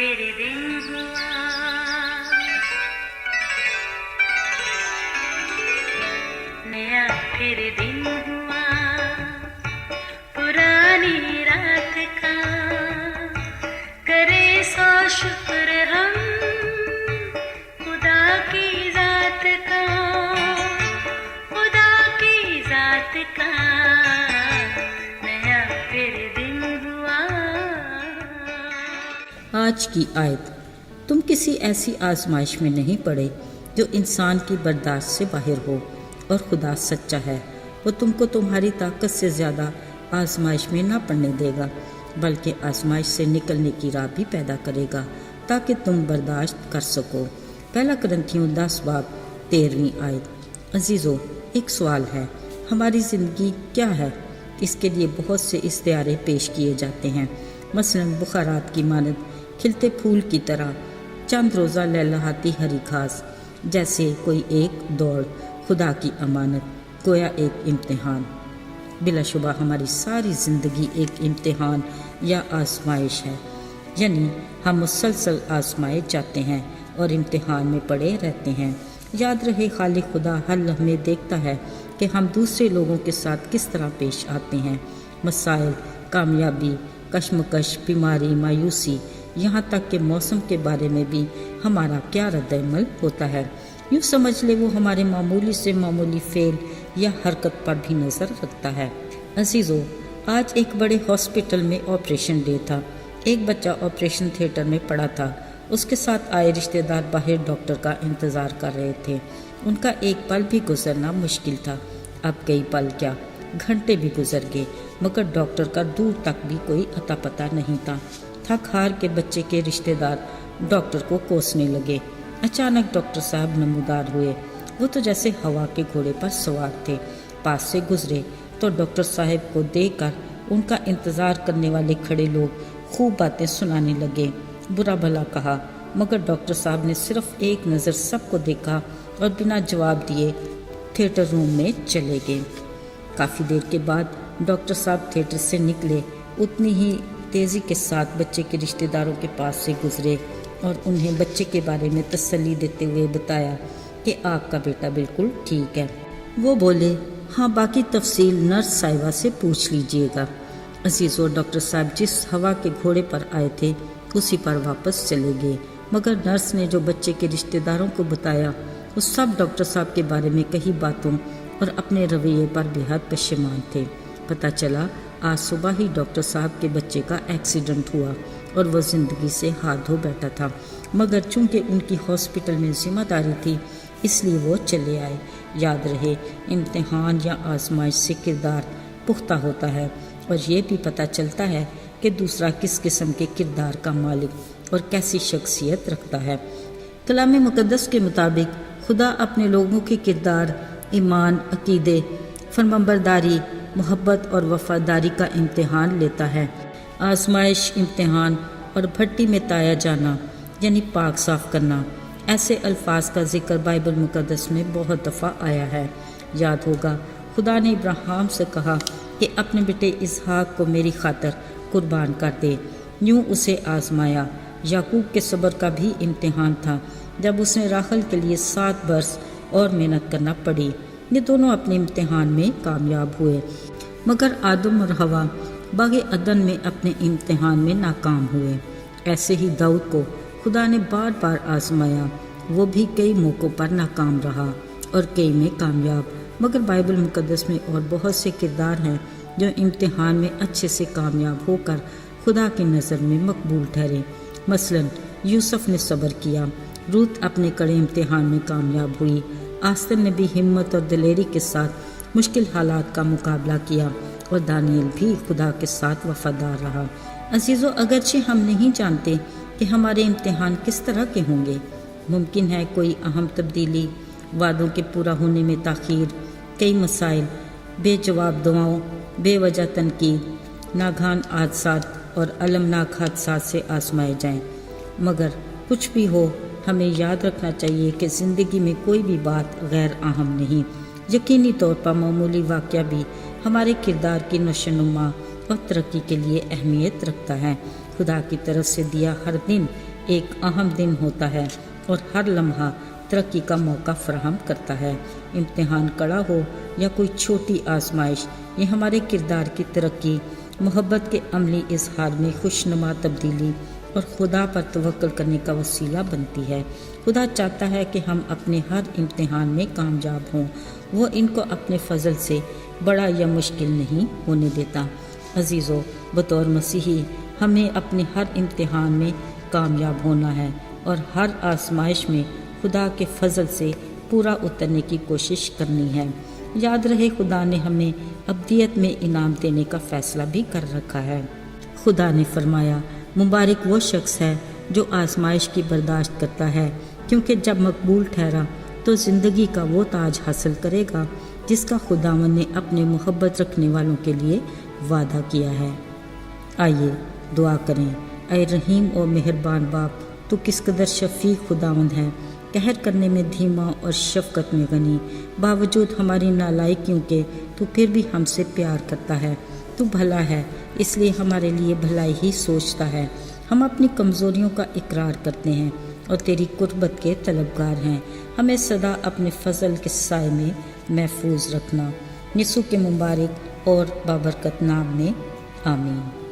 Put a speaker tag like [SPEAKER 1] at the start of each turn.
[SPEAKER 1] پھر دن ہوا، نیا پھر دن ہوا، پرانی رات کا کرے سو شکر ہم خدا کی ذات کا، خدا کی ذات کا نیا پھر دن ہوا۔
[SPEAKER 2] آج کی آیت، تم کسی ایسی آزمائش میں نہیں پڑے جو انسان کی برداشت سے باہر ہو، اور خدا سچا ہے، وہ تم کو تمہاری طاقت سے زیادہ آزمائش میں نہ پڑنے دے گا، بلکہ آزمائش سے نکلنے کی راہ بھی پیدا کرے گا تاکہ تم برداشت کر سکو۔ پہلا کرنتھیوں 10:13 آیت۔ عزیزو، ایک سوال ہے، ہماری زندگی کیا ہے؟ اس کے لیے بہت سے استعارے پیش کیے جاتے ہیں، مثلا بخارات کی مانند کھلتے پھول کی طرح، چند روزہ لہلہاتی ہری گھاس، جیسے کوئی ایک دوڑ، خدا کی امانت، گویا ایک امتحان۔ بلا شبہ ہماری ساری زندگی ایک امتحان یا آزمائش ہے، یعنی ہم مسلسل آزمائے جاتے ہیں اور امتحان میں پڑے رہتے ہیں۔ یاد رہے، خالق خدا ہر لمحے دیکھتا ہے کہ ہم دوسرے لوگوں کے ساتھ کس طرح پیش آتے ہیں۔ مسائل، کامیابی، کشمکش، بیماری، مایوسی، یہاں تک کہ موسم کے بارے میں بھی ہمارا کیا رد عمل ہوتا ہے۔ یوں سمجھ لے وہ ہمارے معمولی سے معمولی فعل یا حرکت پر بھی نظر رکھتا ہے۔ عزیزو، آج ایک بڑے ہاسپٹل میں آپریشن ڈے تھا۔ ایک بچہ آپریشن تھیٹر میں پڑا تھا، اس کے ساتھ آئے رشتہ دار باہر ڈاکٹر کا انتظار کر رہے تھے۔ ان کا ایک پل بھی گزرنا مشکل تھا، اب کئی پل کیا گھنٹے بھی گزر گئے، مگر ڈاکٹر کا دور تک بھی کوئی اتا پتہ نہیں تھا۔ تھک ہار کے بچے کے رشتہ دار ڈاکٹر کو کوسنے لگے۔ اچانک ڈاکٹر صاحب نمودار ہوئے، وہ تو جیسے ہوا کے گھوڑے پر سوار تھے۔ پاس سے گزرے تو ڈاکٹر صاحب کو دیکھ کر ان کا انتظار کرنے والے کھڑے لوگ خوب باتیں سنانے لگے، برا بھلا کہا، مگر ڈاکٹر صاحب نے صرف ایک نظر سب کو دیکھا اور بنا جواب دیے تھیٹر روم میں چلے گئے۔ کافی دیر کے بعد ڈاکٹر صاحب تھیٹر سے نکلے، اتنی ہی تیزی کے ساتھ بچے کے رشتہ داروں کے پاس سے گزرے اور انہیں بچے کے بارے میں تسلی دیتے ہوئے بتایا کہ آپ کا بیٹا بالکل ٹھیک ہے۔ وہ بولے، ہاں باقی تفصیل نرس صاحبہ سے پوچھ لیجئے گا۔ عزیزو، ڈاکٹر صاحب جس ہوا کے گھوڑے پر آئے تھے اسی پر واپس چلے گئے، مگر نرس نے جو بچے کے رشتہ داروں کو بتایا وہ سب ڈاکٹر صاحب کے بارے میں کہی باتوں اور اپنے رویے پر بے حد پشیمان تھے۔ پتہ چلا آج صبح ہی ڈاکٹر صاحب کے بچے کا ایکسیڈنٹ ہوا اور وہ زندگی سے ہاتھ دھو بیٹھا تھا، مگر چونکہ ان کی ہاسپٹل میں ذمہ داری تھی اس لیے وہ چلے آئے۔ یاد رہے، امتحان یا آزمائش سے کردار پختہ ہوتا ہے اور یہ بھی پتہ چلتا ہے کہ دوسرا کس قسم کے کردار کا مالک اور کیسی شخصیت رکھتا ہے۔ کلام مقدس کے مطابق خدا اپنے لوگوں کے کردار، ایمان، عقیدے، فرمانبرداری، محبت اور وفاداری کا امتحان لیتا ہے۔ آزمائش، امتحان اور بھٹی میں تایا جانا یعنی پاک صاف کرنا، ایسے الفاظ کا ذکر بائبل مقدس میں بہت دفعہ آیا ہے۔ یاد ہوگا، خدا نے ابراہیم سے کہا کہ اپنے بیٹے اسحاق کو میری خاطر قربان کر دے۔ یوں اسے آزمایا۔ یعقوب کے صبر کا بھی امتحان تھا جب اس نے راحل کے لیے 7 برس اور محنت کرنا پڑی۔ یہ دونوں اپنے امتحان میں کامیاب ہوئے، مگر آدم اور حوا باغ عدن میں اپنے امتحان میں ناکام ہوئے۔ ایسے ہی داؤد کو خدا نے بار بار آزمایا، وہ بھی کئی موقعوں پر ناکام رہا اور کئی میں کامیاب۔ مگر بائبل مقدس میں اور بہت سے کردار ہیں جو امتحان میں اچھے سے کامیاب ہو کر خدا کی نظر میں مقبول ٹھہرے۔ مثلا یوسف نے صبر کیا، روت اپنے کڑے امتحان میں کامیاب ہوئی، آستر نے بھی ہمت اور دلیری کے ساتھ مشکل حالات کا مقابلہ کیا، اور دانیل بھی خدا کے ساتھ وفادار رہا۔ عزیزو، اگرچہ ہم نہیں جانتے کہ ہمارے امتحان کس طرح کے ہوں گے، ممکن ہے کوئی اہم تبدیلی، وعدوں کے پورا ہونے میں تاخیر، کئی مسائل، بے جواب دعاؤں، بے وجہ تنقید، ناگہان حادثات اور المناک حادثات سے آزمائے جائیں۔ مگر کچھ بھی ہو، ہمیں یاد رکھنا چاہیے کہ زندگی میں کوئی بھی بات غیر اہم نہیں۔ یقینی طور پر معمولی واقعہ بھی ہمارے کردار کی نشوونما اور ترقی کے لیے اہمیت رکھتا ہے۔ خدا کی طرف سے دیا ہر دن ایک اہم دن ہوتا ہے اور ہر لمحہ ترقی کا موقع فراہم کرتا ہے۔ امتحان کڑا ہو یا کوئی چھوٹی آزمائش، یہ ہمارے کردار کی ترقی، محبت کے عملی اظہار میں خوشنما تبدیلی اور خدا پر توکل کرنے کا وسیلہ بنتی ہے۔ خدا چاہتا ہے کہ ہم اپنے ہر امتحان میں کامیاب ہوں۔ وہ ان کو اپنے فضل سے بڑا یا مشکل نہیں ہونے دیتا۔ عزیزو، بطور مسیحی ہمیں اپنے ہر امتحان میں کامیاب ہونا ہے اور ہر آزمائش میں خدا کے فضل سے پورا اترنے کی کوشش کرنی ہے۔ یاد رہے، خدا نے ہمیں ابدیت میں انعام دینے کا فیصلہ بھی کر رکھا ہے۔ خدا نے فرمایا، مبارک وہ شخص ہے جو آزمائش کی برداشت کرتا ہے، کیونکہ جب مقبول ٹھہرا تو زندگی کا وہ تاج حاصل کرے گا جس کا خداوند نے اپنے محبت رکھنے والوں کے لیے وعدہ کیا ہے۔ آئیے دعا کریں۔ اے رحیم اور مہربان باپ، تو کس قدر شفیق خداوند ہے، قہر کرنے میں دھیما اور شفقت میں غنی، باوجود ہماری نالائکیوں کے تو پھر بھی ہم سے پیار کرتا ہے۔ تو بھلا ہے، اس لیے ہمارے لیے بھلائی ہی سوچتا ہے۔ ہم اپنی کمزوریوں کا اقرار کرتے ہیں اور تیری قربت کے طلبگار ہیں۔ ہمیں سدا اپنے فضل کے سائے میں محفوظ رکھنا۔ یسوع کے مبارک اور بابرکت نام میں آمین۔